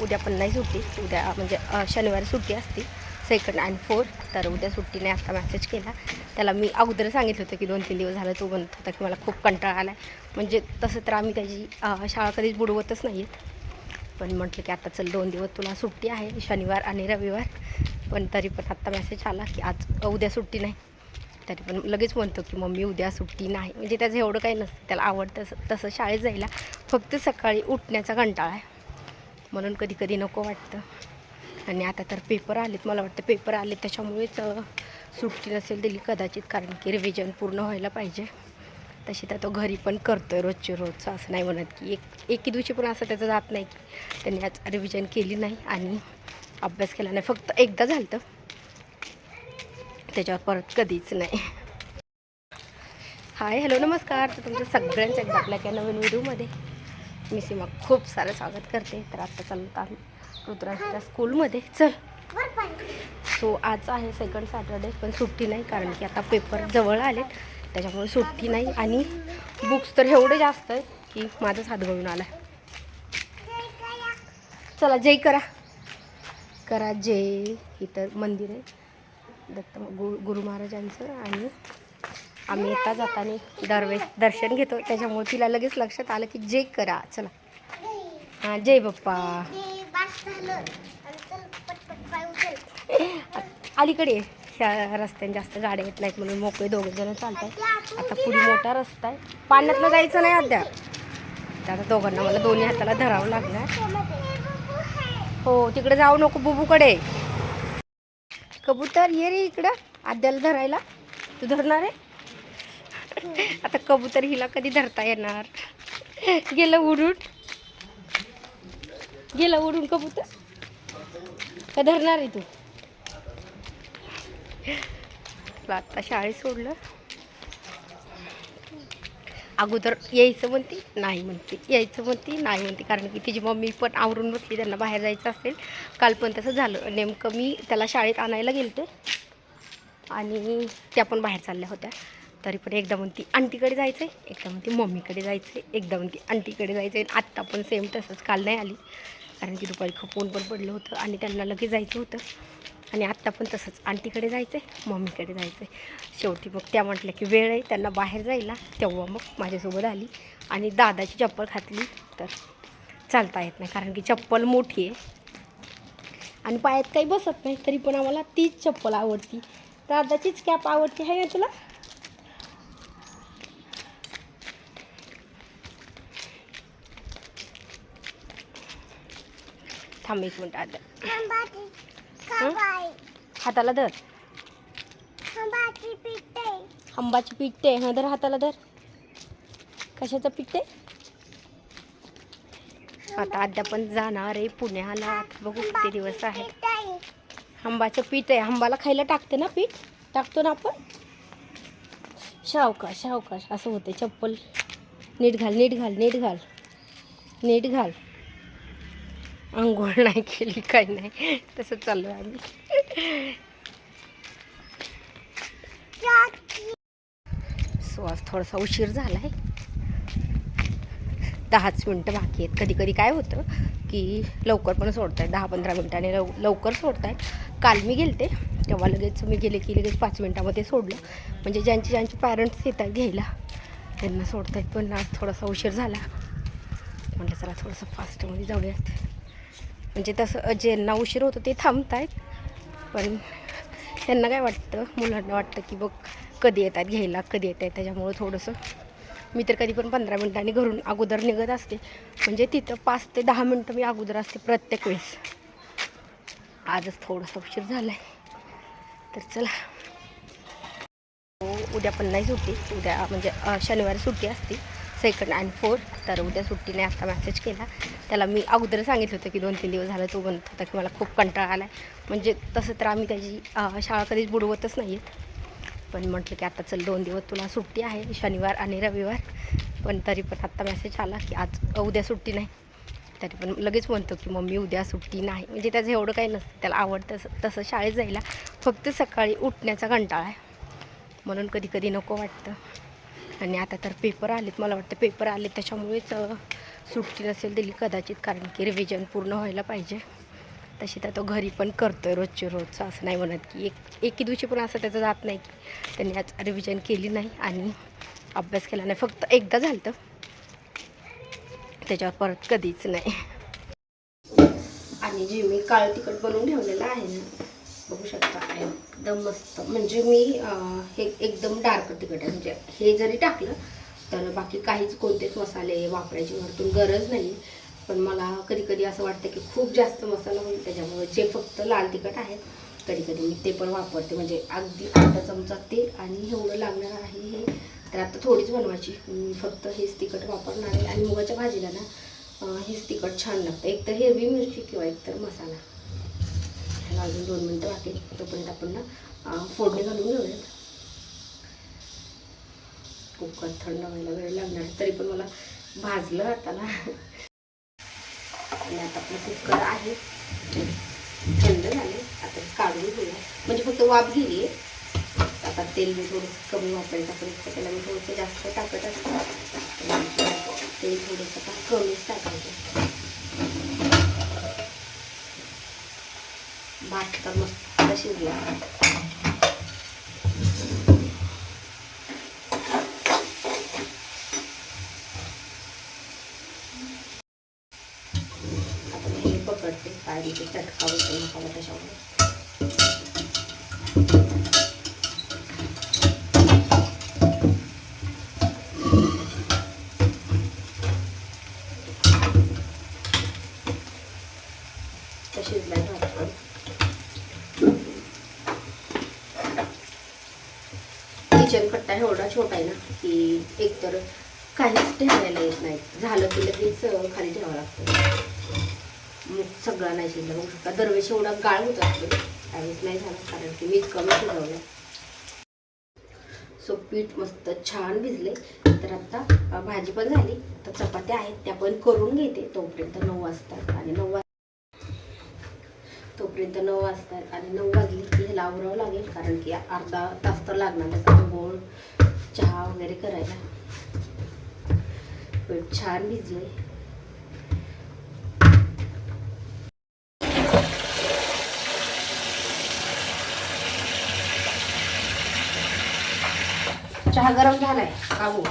उद्या पण नाही सुट्टी, उद्या म्हणजे शनिवारी सुट्टी असते 2nd and 4th. तर उद्या सुट्टी नाही. आता मेसेज केला त्याला, मी अगोदर सांगितलं होतं की 2-3 दिवस झालं. तो म्हणत होता की मला खूप कंटाळा आला आहे. म्हणजे तसं तर आम्ही त्याची शाळा कधीच बुडवतच नाही आहेत, पण म्हटलं की आता चल 2 दिवस तुला सुट्टी आहे, शनिवार आणि रविवार. पण तरी पण आत्ता मेसेज आला की आज उद्या सुट्टी नाही. तरी पण लगेच म्हणतो की मम्मी उद्या सुट्टी नाही. म्हणजे त्याचं एवढं काही नसतं, त्याला आवडतं तसं शाळेत जायला, फक्त सकाळी उठण्याचा कंटाळा आहे म्हणून कधी कधी नको वाटतं. आणि आता तर पेपर आलेत, मला वाटतं पेपर आले त्याच्यामुळेच सुट्टी नसेल दिली कदाचित, कारण की रिव्हिजन पूर्ण व्हायला पाहिजे. तशी तर तो घरी पण करतो आहे रोजचे रोजचं, असं नाही म्हणत की एके दिवशी पण असं त्याचं जात नाही की त्यांनी आज रिव्हिजन केली नाही आणि अभ्यास केला नाही. फक्त एकदा झालं तर त्याच्यावर परत कधीच नाही. हाय हॅलो नमस्कार. तर तुमचं सगळ्यांचं एकदा आपल्या एका नवीन व्हिडिओमध्ये मी सीमा खूप सारं स्वागत करते. तर आत्ता चालत आम्ही रुद्राच्या स्कूलमध्ये. चल, सो आज आहे 2nd सॅटर्डे, पण सुट्टी नाही कारण की आता पेपर जवळ आलेत, त्याच्यामुळे सुट्टी नाही. आणि बुक्स तर एवढे जास्त आहेत की माझाच हात गळून आला. चला जय करा जय. इथं मंदिर आहे दत्त गुरु महाराजांचं, आणि आम्ही येता जाताना दरवेळेस दर्शन घेतो, त्याच्यामुळे तिला लगेच लक्षात आलं की जय करा. चला, हां जय बाप्पा. अलीकडे ह्या रस्त्याने जास्त गाड्या येत नाहीत म्हणून मोकळे 2 जण चालतात. आता पुढे मोठा रस्ता आहे, पाण्यातनं जायचं नाही अद्याप. तर आता दोघांना मला दोन्ही हाताला धरावं लागणार. हो, तिकडे जाऊ नको बुबूकडे. कबूतर ये रे इकडं आद्याला धरायला. तू धरणार आहे आता कबूतर हिला कधी धरता येणार. गेलं उडून कबूतर. का धरणार आहे तू. आता शाळेत सोडलं, अगोदर यायचं म्हणते नाही म्हणते, यायचं म्हणते नाही म्हणते, कारण की तिची मम्मी पण आवरून बसली, त्यांना बाहेर जायचं असेल. काल पण तसं झालं, नेमकं मी त्याला शाळेत आणायला गेलते आणि त्या पण बाहेर चालल्या होत्या. तरी पण एकदा म्हणती आंटीकडे जायचं आहे, एकदा म्हणती मम्मीकडे जायचं आहे, एकदा म्हणती आंटीकडे जायचं आहे. आत्ता पण सेम तसंच. काल नाही आली कारण की दुपारी खूप ऊन पण पडलं होतं आणि त्यांना लगेच जायचं होतं. आणि आत्ता पण तसंच, आंटीकडे जायचं आहे, मम्मीकडे जायचं आहे. शेवटी मग त्या म्हटल्या की वेळ आहे त्यांना बाहेर जायला, तेव्हा मग माझ्यासोबत आली आणि दादाची चप्पल घातली. तर चालता येत नाही कारण की चप्पल मोठी आहे आणि पायात काही बसत नाही. तरी पण आम्हाला तीच चप्पल आवडती, दादाचीच कॅप आवडती आहे ना तुला. थांब 1 मिनिट. आता हाताला धर. आंबाची पिठे. हां धर, हाताला धर. कशाचं पिठे. आता आद्या पण जाणार आहे पुण्याला, बघू किती दिवस आहे. आंबाचं पीठ आहे, आंबाला खायला टाकते ना पीठ, टाकतो ना आपण. सावकाश असं होते. चप्पल नीट घाल. आंघोळ नाही केली, काही नाही, तसं चालू आहे आम्ही. सो आज थोडासा उशीर झाला आहे, 10च मिनटं बाकी आहेत. कधी काय होतं की लवकर पण सोडत आहेत, 10-15 मिनटाने लवकर सोडत आहेत. काल मी गेलते तेव्हा लगेच मी गेले की लगेच 5 मिनटामध्ये सोडलं. म्हणजे ज्यांचे पॅरेंट्स येतात घ्यायला त्यांना सोडत आहेत. पण आज थोडासा उशीर झाला, म्हटलं चला थोडंसं फास्टमध्ये जाऊयात. म्हणजे तसं ज्यांना उशीर होतो ते थांबत आहेत, पण त्यांना काय वाटतं, मुलांना वाटतं की बघ कधी येतात घ्यायला, कधी येत आहेत. त्याच्यामुळं थोडंसं मी तर कधी पण 15 मिनटांनी घरून अगोदर निघत असते, म्हणजे तिथं 5 ते 10 मिनटं मी अगोदर असते प्रत्येक वेळेस. आजच थोडंसं उशीर झाला आहे. तर चला, उद्या पण नाही सुट्टी, उद्या म्हणजे शनिवारी सुट्टी असते 2nd and 4th. तर उद्या सुट्टी नाही. आता मेसेज केला त्याला, मी अगोदर सांगितलं होतं की 2-3 दिवस झालं. तो म्हणत होता की मला खूप कंटाळा आला आहे. म्हणजे तसं तर आम्ही त्याची शाळा कधीच बुडवतच नाही आहेत, पण म्हटलं की आता चल 2 दिवस तुला सुट्टी आहे, शनिवार आणि रविवार. पण तरी पण आत्ता मेसेज आला की आज उद्या सुट्टी नाही. तरी पण लगेच म्हणतो की मम्मी उद्या सुट्टी नाही. म्हणजे त्याचं एवढं काही नसतं, त्याला आवडतं तसं शाळेत जायला, फक्त सकाळी उठण्याचा कंटाळा आहे म्हणून कधी नको वाटतं. आणि आता तर पेपर आलेत, मला वाटतं पेपर आले त्याच्यामुळेच सुट्टी नसेल दिली कदाचित, कारण की रिव्हिजन पूर्ण व्हायला पाहिजे. तशी तर तो घरी पण करतो आहे रोजचे रोज, असं नाही म्हणत की एकी दिवशी पण असं त्याचं जात नाही की त्यांनी आज रिव्हिजन केली नाही आणि अभ्यास केला नाही. फक्त एकदा झालं तर त्याच्यावर परत कधीच नाही. आणि जे मी काळं तिखट बनवून ठेवलेलं आहे ना, बघू शकता एकदम मस्त. म्हणजे मी हे एकदम डार्क तिखट आहे, म्हणजे हे जरी टाकलं तर बाकी काहीच कोणतेच मसाले वापरायची वरतून गरज नाही. पण मला कधी कधी असं वाटतं की खूप जास्त मसाला होईल, त्याच्यामुळे जे फक्त लाल तिखट आहे कधी कधी मी ते पण वापरते. म्हणजे अगदी अर्धा चमचा ते आणि एवढं लागणार आहे हे. तर आता थोडीच बनवायची, मी फक्त हेच तिखट वापरणार आहे. आणि मुगाच्या भाजीला ना हेच तिखट छान लागतं, एकतर हिरवी मिरची किंवा एकतर मसाला. ह्याला अजून 2 मिनटं बाकी, तोपर्यंत आपण ना फोडणी घालून घेऊयात. कुकर थंड व्हायला वेळ लागणार, तरी पण मला भाजलं आता ना. आणि आता आपलं कुकर आहे थंड झाले, आता काढून घेऊया. म्हणजे फक्त वाफ गेली आहे. आता तेल मी थोडंसं कमी वापरायचं, पण त्याला मी थोडंसं जास्त टाकत असतं, तेल थोडंसं आता कमीच टाकायचं. भात तर मस्त शिजला. आता मी हे पकडते, काय म्हणजे चटका होतो मसाला त्याच्यामुळे. शिजलाय भात. किचन कट्टा एवढा छोटा आहे ना की एकतर काहीच ठेवायला येत नाही, झालं की लगेच खाली ठेवावं लागतं. मग सगळा नाही शिजला. बघू शकता दरवेळेस एवढा गाळ होत असतो, त्यावेळेस नाही झालं कारण की मीच कमी शिजवलं. सो पीठ मस्त छान भिजले. तर आता भाजी पण झाली, तर चपात्या आहेत त्या पण करून घेते. तोपर्यंत 9 वाजतात आणि 9 वाजतात आणि 9 वाजली की ह्याला आवरावं लागेल, कारण की अर्धा तास तर लागणार त्याचा गोळ चहा वगैरे करायला. पीठ छान भिजले. चहा गरम झालाय काबू.